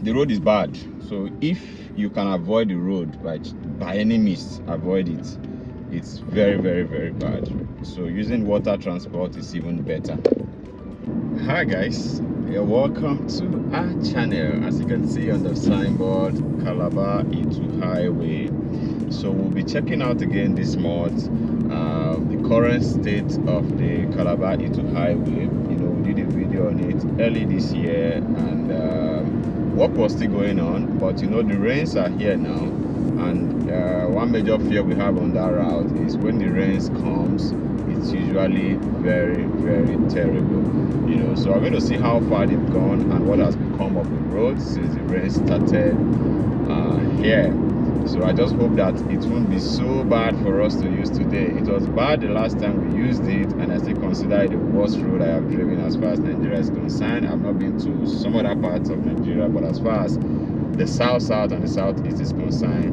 the road is bad. So if you can avoid the road by any means, avoid it. It's very, very, very bad. So using water transport is even better. Hi guys, you're welcome to our channel. As you can see on the signboard, Calabar Itu Highway. So we'll be checking out again this month the current state of the Calabar Itu Highway. You know, we did a video on it early this year, and work was still going on, but you know, the rains are here now, and one major fear we have on that route is when the rains comes, it's usually very, very terrible. You know, so we're going to see how far they've gone and what has become of the road since the rain started here. So I just hope that it won't be so bad for us to use today. It was bad the last time we used it, and I still consider it the worst road I have driven as far as Nigeria is concerned. I've not been to some other parts of Nigeria, but as far as the south and the southeast is concerned,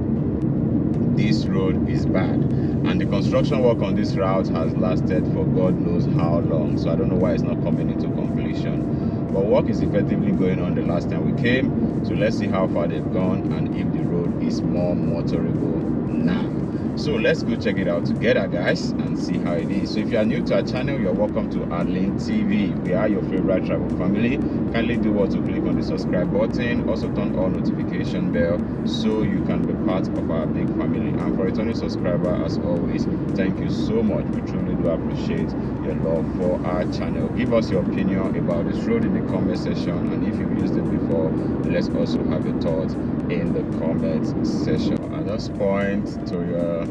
this road is bad. And the construction work on this route has lasted for God knows how long. So I don't know why it's not coming into completion. But work is effectively going on the last time we came. So let's see how far they've gone and if the road is more motorable now. So let's go check it out together, guys, and see how it is. So if you are new to our channel, you're welcome to Adlin TV. We are your favorite travel family. Kindly do what to click on the subscribe button. Also turn on notification bell so you can be part of our big family. And for returning subscriber, as always, thank you so much. We truly do appreciate your love for our channel. Give us your opinion about this road in the comment section, and if you've used it before, let's also have your thoughts in the comment section. At this point, to your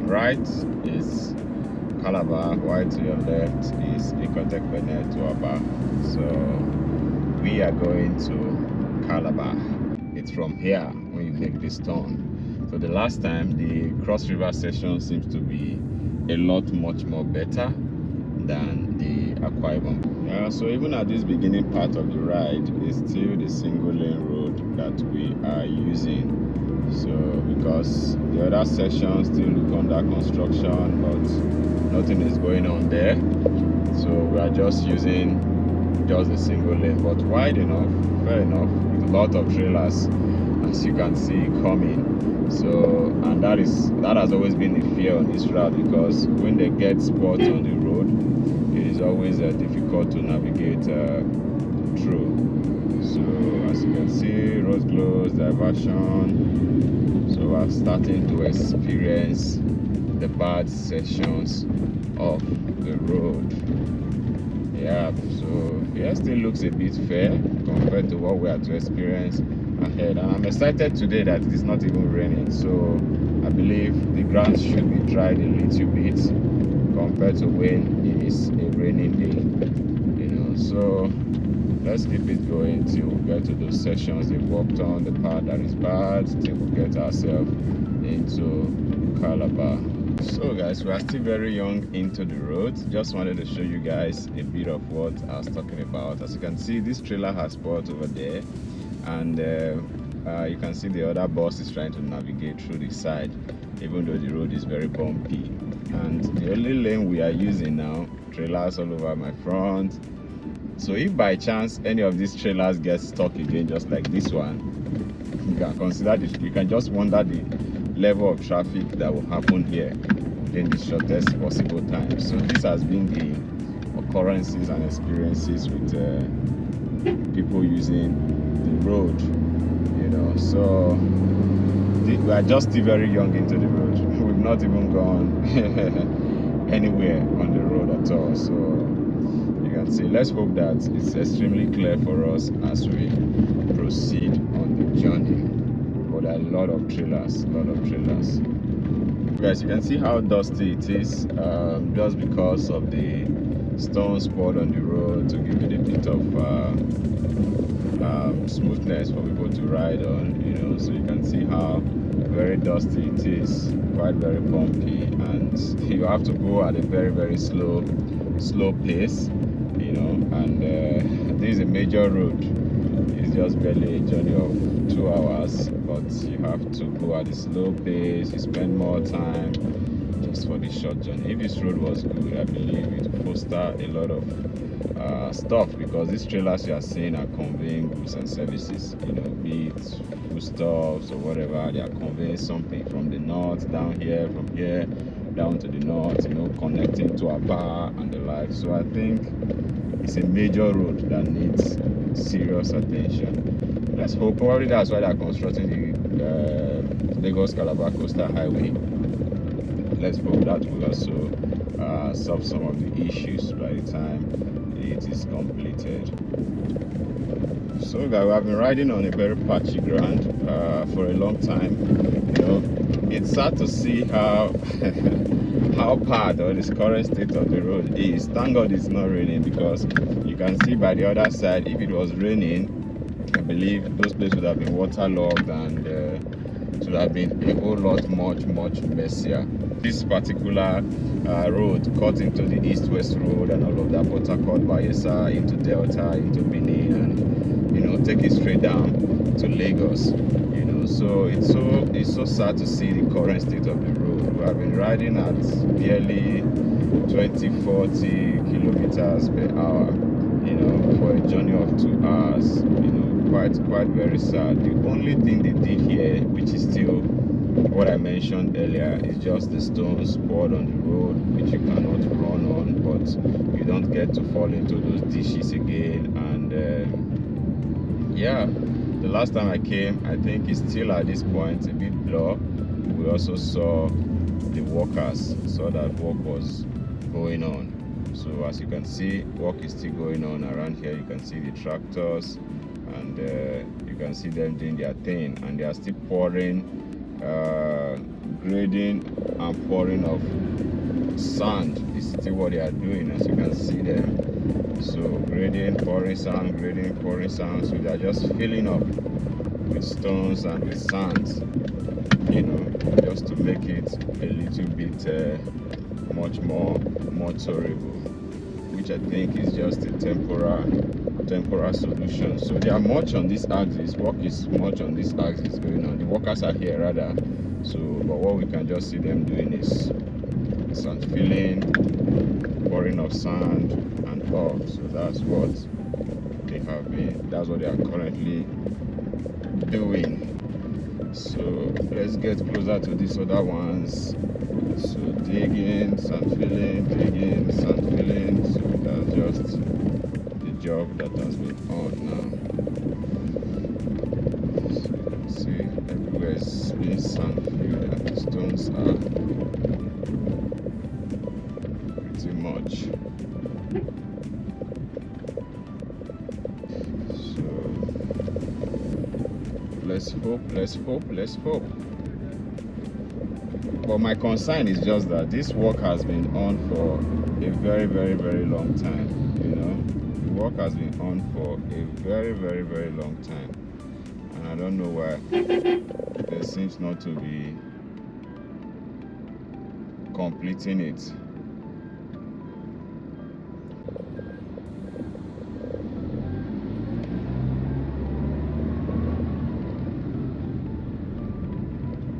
right is Calabar, while to your left is Ecotech Benet to Aba. So we are going to Calabar. It's from here when you make this turn. So the last time, the cross river section seems to be a lot much more better than the Akwa Ibom. So even at this beginning part of the ride, it's still the single lane road that we are using. So because the other sections still look under construction, but nothing is going on there. So we are just using just a single lane, but wide enough, fair enough, with a lot of trailers, as you can see, coming. So, and that has always been the fear on this route, because when they get spots on the road, it is always difficult to navigate through. So as you can see, road closed, diversion. So we're starting to experience the bad sections of the road. Yeah, so here still looks a bit fair compared to what we are to experience ahead. And I'm excited today that it is not even raining. So I believe the ground should be dried a little bit compared to when it is a raining day. You know, so let's keep it going till we get to those sections they've worked on, the part that is bad, till we get ourselves into Calabar. So guys, we are still very young into the road. Just wanted to show you guys a bit of what I was talking about. As you can see, this trailer has spot over there, and you can see the other bus is trying to navigate through the side, even though the road is very bumpy. And the only lane we are using now, trailers all over my front. So if by chance any of these trailers get stuck again, just like this one, you can consider this. You can just wonder the level of traffic that will happen here in the shortest possible time. So this has been the occurrences and experiences with people using the road. You know, so we are just still very young into the road. We've not even gone anywhere on the road at all. So you can see, let's hope that it's extremely clear for us as we proceed on the journey. But there are a lot of trailers. Guys, you can see how dusty it is, just because of the stone spot on the road to give it a bit of smoothness for people to ride on. You know, so you can see how very dusty it is, quite very bumpy, and you have to go at a very, very slow pace. You know, and this is a major road. It's just barely a journey of 2 hours, but you have to go at a slow pace. You spend more time just for the short journey. If this road was good, I believe it would foster a lot of stuff, because these trailers you are seeing are conveying goods and services, you know, be it foodstuffs or whatever. They are conveying something from the north down here, from here down to the north, you know, connecting to Aba and the like. So I think it's a major road that needs serious attention. Let's hope. Probably that's why they're constructing the Lagos Calabar Coastal Highway. Let's hope that will also solve some of the issues by the time it is completed. So guys, we have been riding on a very patchy ground for a long time. You know, it's sad to see how how bad or this current state of the road is. Thank God it's not raining, because you can see by the other side, if it was raining, I believe those places would have been waterlogged, and it would have been a whole lot much messier. This particular road cut into the east-west road and all of that, Port Harcourt, Bayelsa, into Delta, into Benin, and you know, take it straight down to Lagos. You know, so it's so sad to see the current state of the road. We have been riding at barely 20-40 kilometers per hour, you know, for a journey of 2 hours. You know, quite very sad. The only thing they did here, which is still what I mentioned earlier, is just the stones poured on the road, which you cannot run on, but you don't get to fall into those dishes again. And yeah, the last time I came, I think it's still at this point a bit blur. We also saw the workers, saw that work was going on. So as you can see, work is still going on around here. You can see the tractors, and you can see them doing their thing, and they are still pouring, grading and pouring of sand is still what they are doing, as you can see them. So grading, pouring sand, grading, pouring sand. So they are just filling up with stones and with sand, you know, just to make it a little bit much more tolerable, which I think is just a temporary solution. So they are much on this axis. Work is much on this axis going on. The workers are here rather. So, but what we can just see them doing is sand filling, pouring of sand and all. So that's what they have been. That's what they are currently doing. So let's get closer to these other ones. So digging, sand filling, digging, sand filling. So that's just the job that has been on now. So you can see everywhere is being sand filled, and the stones are pretty much. So let's hope. But my concern is just that this work has been on for a very long time. You know, the work has been on for a very long time, and I don't know why there seems not to be completing it.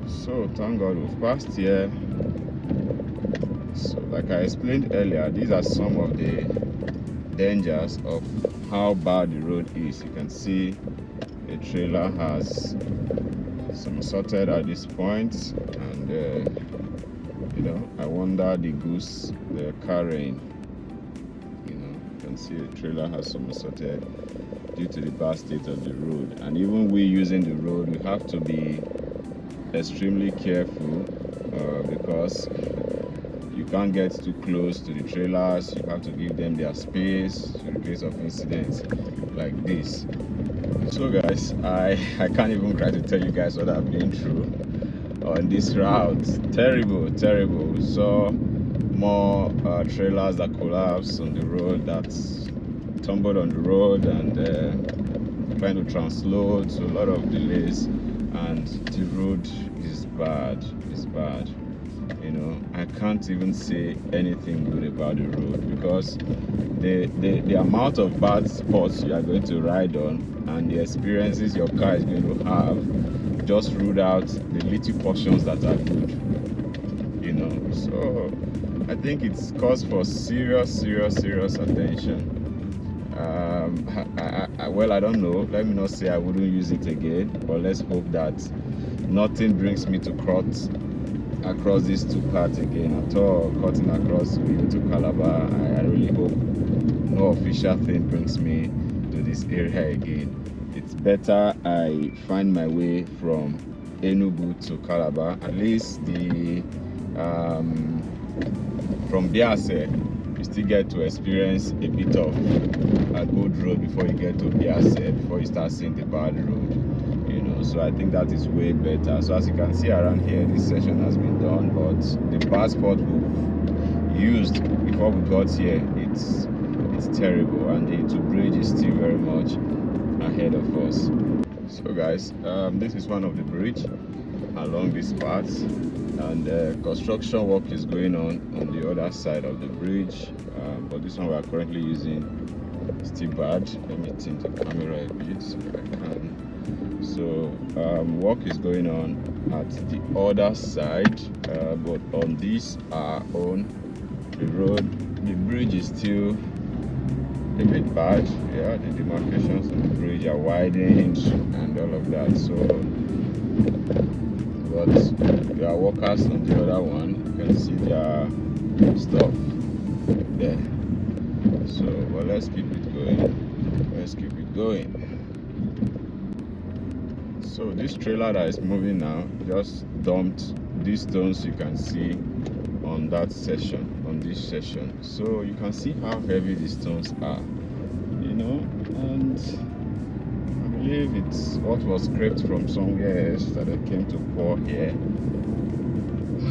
So thank God we've passed here. So like I explained earlier, these are some of the dangers of how bad the road is. You can see the trailer has somersaulted at this point, and you know, I wonder the goods they're carrying. You know, you can see the trailer has somersaulted due to the bad state of the road. And even we using the road, we have to be extremely careful, because you can't get too close to the trailers. You have to give them their space in case of incidents like this. So guys, I can't even try to tell you guys what I've been through on this route. Terrible. We saw more trailers that collapsed on the road, that tumbled on the road, and trying to transload, so a lot of delays, and the road is bad. It's bad. You know, I can't even say anything good about the road, because the amount of bad spots you are going to ride on and the experiences your car is going to have just ruled out the little portions that are good. You know, So I think it's cause for serious attention. Well, I don't know. Let me not say I wouldn't use it again, but let's hope that nothing brings me to across these two parts again at all. Cutting across Uyo to Calabar, I really hope no official thing brings me to this area again. It's better I find my way from Enugu to Calabar. At least the from Biase, you still get to experience a bit of a good road before you get to Biase, before you start seeing the bad road. So I think that is way better. So as you can see around here, this session has been done, but the passport we've used before we got here, it's terrible, and the Itu bridge is still very much ahead of us. So guys, this is one of the bridge along this path, and construction work is going on the other side of the bridge, but this one we are currently using is still bad. Let me tint the camera a bit so I can. So work is going on at the other side, but on this on the road, the bridge is still a bit bad. Yeah, the demarcations on the bridge are widened and all of that. So, but there are workers on the other one. You can see their stuff there. So, well, let's keep it going. So this trailer that is moving now just dumped these stones you can see on this section. So you can see how heavy these stones are, and I believe it's what was scraped from somewhere else that I came to pour here.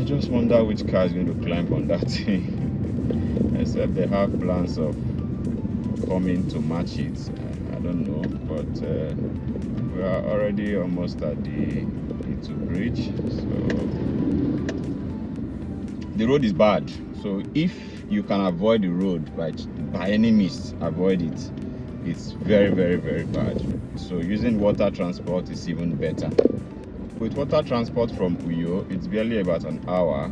I just wonder which car is going to climb on that thing. Except they have plans of coming to match it. I don't know, but we are already almost at the Itu bridge. So the road is bad. So if you can avoid the road by any means, avoid it. It's very bad. So using water transport is even better. With water transport from Uyo, it's barely about an hour,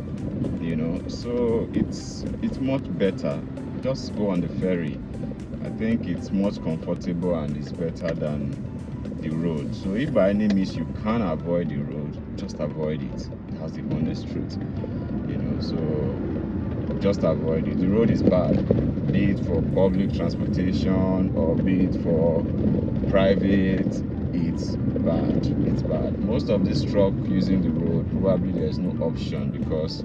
so it's much better. Just go on the ferry. I think it's much comfortable and it's better than the road. So if by any means you can avoid the road, just avoid it. That's the honest truth. So just avoid it. The road is bad, be it for public transportation or be it for private. It's bad. Most of this truck using the road, probably there's no option because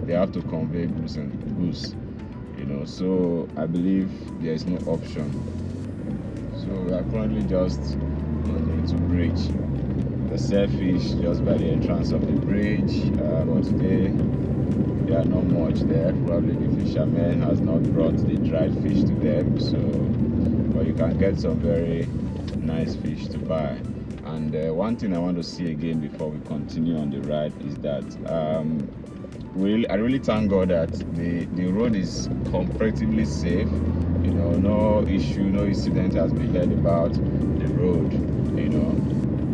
they have to convey goods, so I believe there is no option. So we are currently just on the Itu bridge. The sailfish just by the entrance of the bridge, but today there are not much there. Probably the fisherman has not brought the dried fish to them, but you can get some very nice fish to buy. And one thing I want to see again before we continue on the ride is that I really thank God that the road is comparatively safe. No issue, no incident has been heard about the road.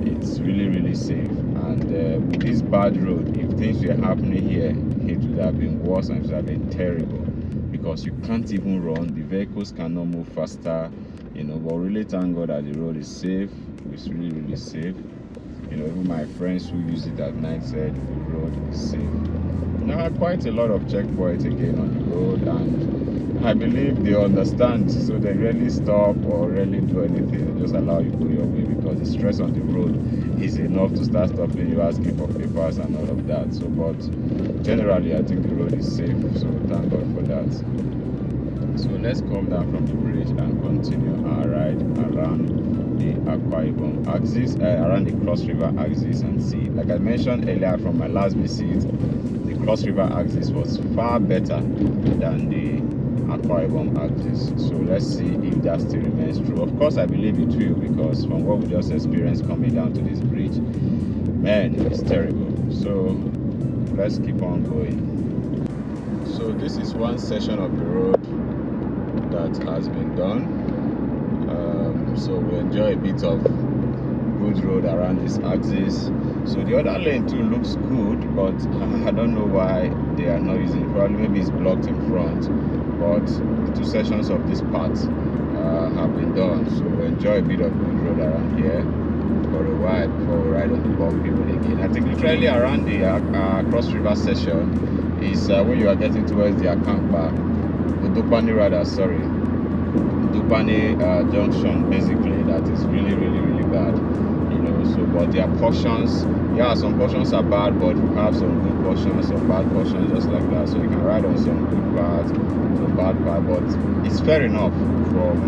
It's really safe. And with this bad road, if things were happening here, it would have been worse and it would have been terrible because you can't even run. The vehicles cannot move faster. But really thank God that the road is safe. It's really safe. Even my friends who use it at night said the road is safe. There are quite a lot of checkpoints again on the road, and I believe they understand, so they rarely stop or rarely do anything. They just allow you to go your way because the stress on the road is enough to start stopping you, asking for papers and all of that. So, but generally, I think the road is safe. So thank God for that. So let's come down from the bridge and continue our ride around the Akwa Ibom axis, around the Cross River axis, and see. Like I mentioned earlier from my last visit, the Cross River axis was far better than the Akwa Ibom axis. So let's see if that still remains true. Of course, I believe it will, because from what we just experienced coming down to this bridge, man, it's terrible. So let's keep on going. So this is one section of the road that has been done. So we enjoy a bit of good road around this axis. So the other lane too looks good, but I don't know why they are not using it. Probably maybe it's blocked in front, but the 2 sections of this part have been done. So we enjoy a bit of good road around here for a while before we ride on the bumpy road again. I think literally around the Cross River section is when you are getting towards the Dupani junction, basically, that is really bad, you know. So but there are portions, yeah, some portions are bad, but you have some good portions, some bad portions, just like that. So you can ride on some good parts, some bad part, but it's fair enough from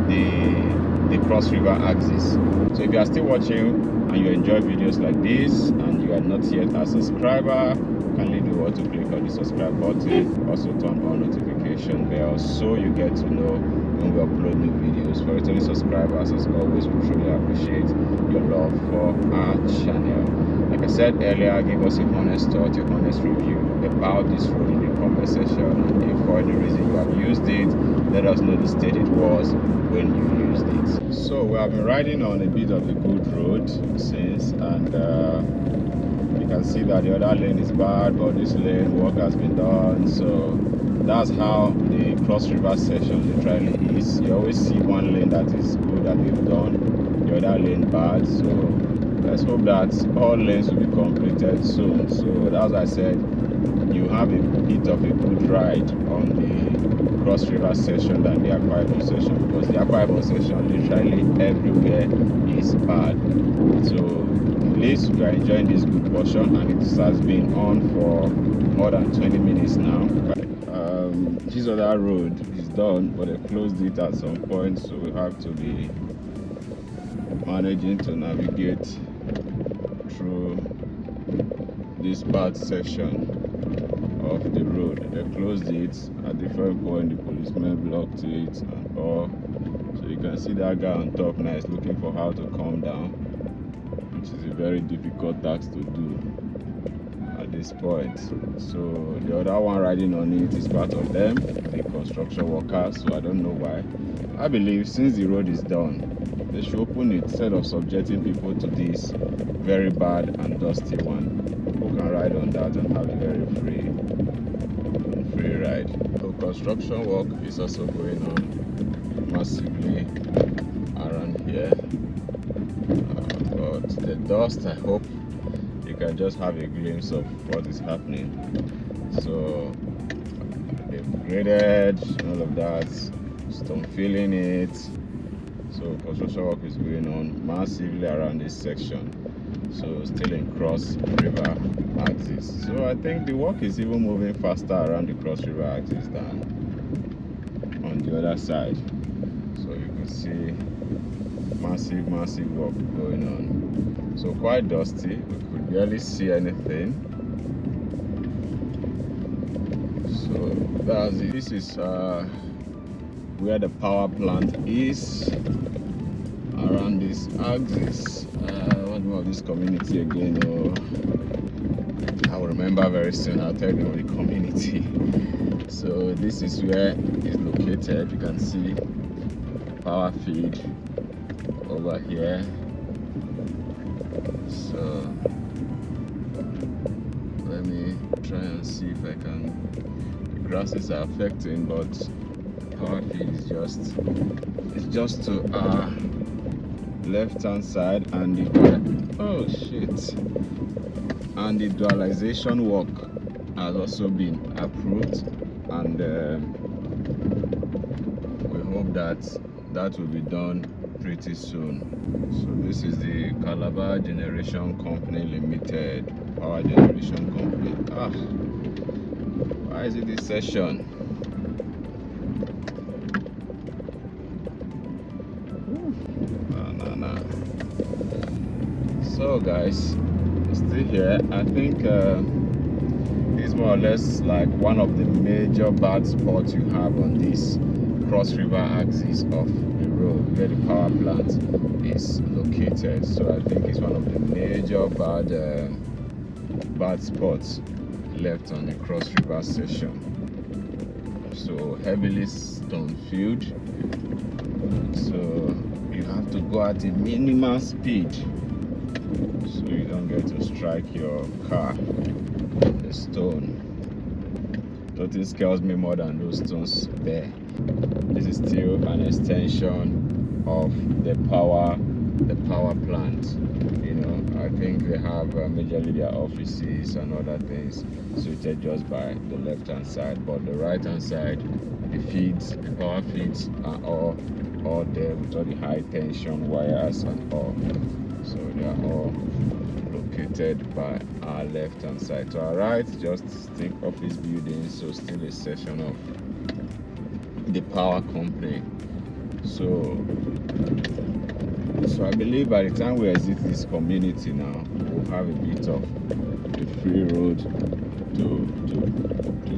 the Cross River axis. So if you are still watching and you enjoy videos like this and you are not yet a subscriber, kindly do what to click on the subscribe button. Also turn on notification bell so you get to know when we upload new videos. For returning subscribers, as always, we truly appreciate your love for our channel. Like I said earlier, give us a honest thought, a honest review about this road in the comment section, and if for any reason you have used it, let us know the state it was when you used it. So we have been riding on a bit of a good road since, and you can see that the other lane is bad, but this lane work has been done. So that's how the Cross River section literally is. You always see one lane that is good that they've done, the other lane bad. So let's hope that all lanes will be completed soon. So as I said, you have a bit of a good ride on the Cross River section than the Akwa Ibom section, because the Akwa Ibom section literally everywhere is bad. So at least we are enjoying this good portion, and it has been on for more than 20 minutes now. This other road is done, but they closed it at some point, so we have to be managing to navigate through this bad section of the road. They closed it at different points. The policemen blocked it and all. So you can see that guy on top now is looking for how to come down, which is a very difficult task to do at this point. So the other one riding on it is part of them, the construction workers. So I don't know why. I believe since the road is done, they should open it instead of subjecting people to this very bad and dusty one. People can ride on that and have a very free ride. So construction work is also going on massively around here. But the dust, I hope you can just have a glimpse of what is happening. So they've graded all of that, stone filling it. So construction work is going on massively around this section. So still in Cross River axis. So I think the work is even moving faster around the Cross River axis than on the other side. So you can see massive work going on. So quite dusty, we could barely see anything. So that's it. This is where the power plant is around this axis. What name of this community again? I'll remember very soon. I'll tell you the community. So this is where it's located. You can see power feed over here. So let me try and see if I can. The grasses are affecting, but power feed is just to our left hand side, and the dualization work has also been approved, and we hope that will be done pretty soon. So this is the Calabar Generation Company Limited, power generation company. Why is it this session? Nah. So guys, still here. I think this is more or less like one of the major bad spots you have on this Cross River axis of the road where the power plant is located. So I think it's one of the major bad spots left on the Cross River section. So heavily stone filled. So you have to go at a minimal speed so you don't get to strike your car on the stone. Nothing scares me more than those stones there. This is still an extension of the power plant. You know, I think they have majorly their offices and other things situated just by the left hand side, but the right hand side, the power feeds are all there with all the high tension wires and all. So they are all located by our left hand side. To our right, just think office buildings, so still a section of the power company. So I believe by the time we exit this community now, we'll have a bit of a free road to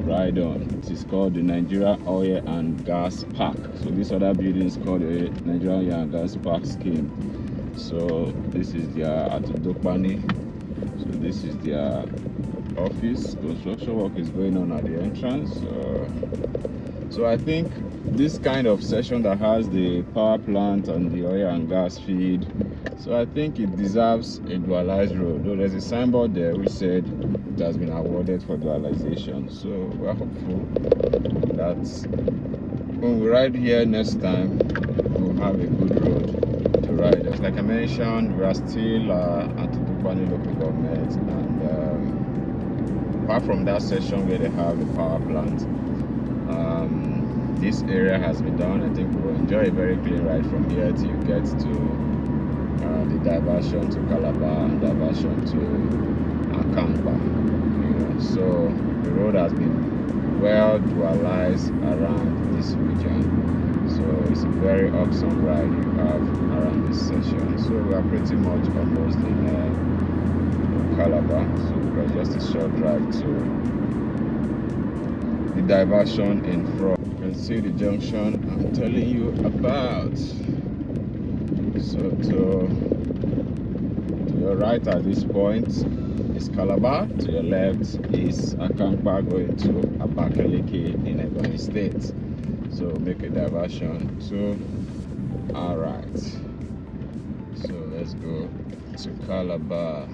ride on. It is called the Nigerian Oil and Gas Park. So this other building is called the Nigerian Oil and Gas Park scheme. So this is their Atudokpani. So this is their office. Construction work is going on at the entrance. So I think this kind of section that has the power plant and the oil and gas feed, so I think it deserves a dualized road. Though there's a signboard there which said it has been awarded for dualization. So we're hopeful that when we ride here next time, we'll have a good road to ride. Just like I mentioned, we are still at the Dupani local government, and apart from that section where they have the power plant, this area has been done. I think we'll enjoy a very clean ride from here till you get to the diversion to Calabar and diversion to Akampa. You know, so the road has been well dualized around this region. So it's a very awesome ride you have around this section. So we are pretty much almost in Calabar. So it's just a short drive to the diversion in front. You can see the junction I'm telling you about. So to your right at this point is Calabar, to your left is Akampa going to Abakaliki in Ebonyi State. So make a diversion to our right. So let's go to Calabar.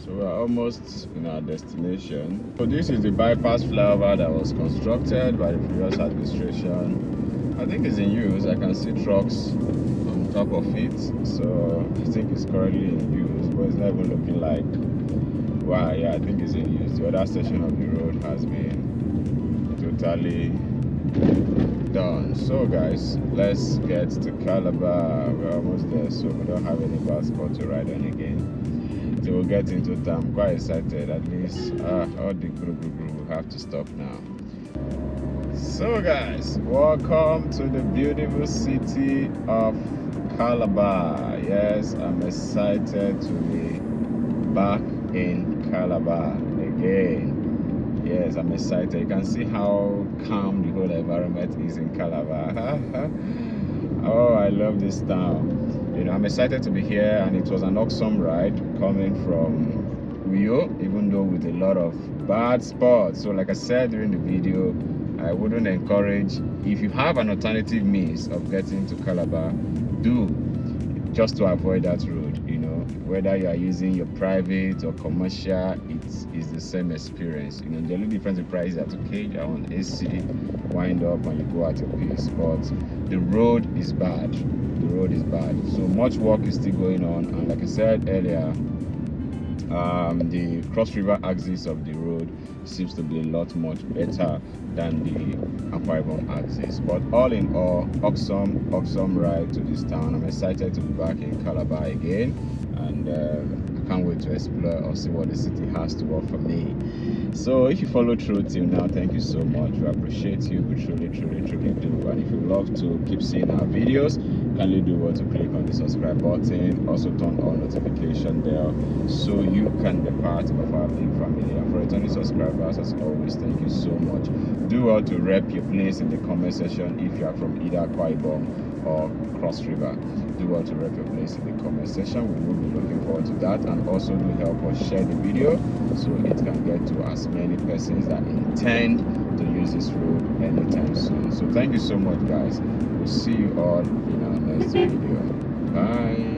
So we're almost in our destination. So this is the bypass flyover that was constructed by the previous administration. I think it's in use. I can see trucks on top of it. So I think it's currently in use, but it's not even looking like, wow, yeah, I think it's in use. The other section of the road has been totally done. So guys, let's get to Calabar. We're almost there, so we don't have any bus spot to ride on again. So we'll get into town. I'm quite excited. At least all the group will have to stop now. So guys, welcome to the beautiful city of Calabar. Yes, I'm excited to be back in Calabar again. Yes, I'm excited. You can see how calm the whole environment is in Calabar. Oh, I love this town. You know, I'm excited to be here, and it was an awesome ride coming from Uyo, even though with a lot of bad spots. So like I said during the video, I wouldn't encourage, if you have an alternative means of getting to Calabar, do, just to avoid that road. You know, whether you are using your private or commercial, it's the same experience. You know, the only difference in price is that, okay, you're on AC, wind up and you go at your pace, but the road is bad. The road is bad. So much work is still going on, and like I said earlier, the cross river axis of the road seems to be a lot much better than the Akwa Ibom axis. But all in all, awesome ride to this town. I'm excited to be back in Calabar again, and I can't wait to explore or see what the city has to offer me. So if you follow through till now, thank you so much. We appreciate you. We truly do. And if you love to keep seeing our videos, kindly do want to click on the subscribe button. Also turn on notification bell so you can be part of our big family. And for returning subscribers, as always, thank you so much. Do well to rep your place in the comment section if you are from either Akwa Ibom or Cross River. Do well to rep your place in the comment section. We will be looking forward to that, and also do help us share the video so it can get to as many persons that intend to use use this road anytime soon. So thank you so much, guys. We'll see you all in our next video. Bye.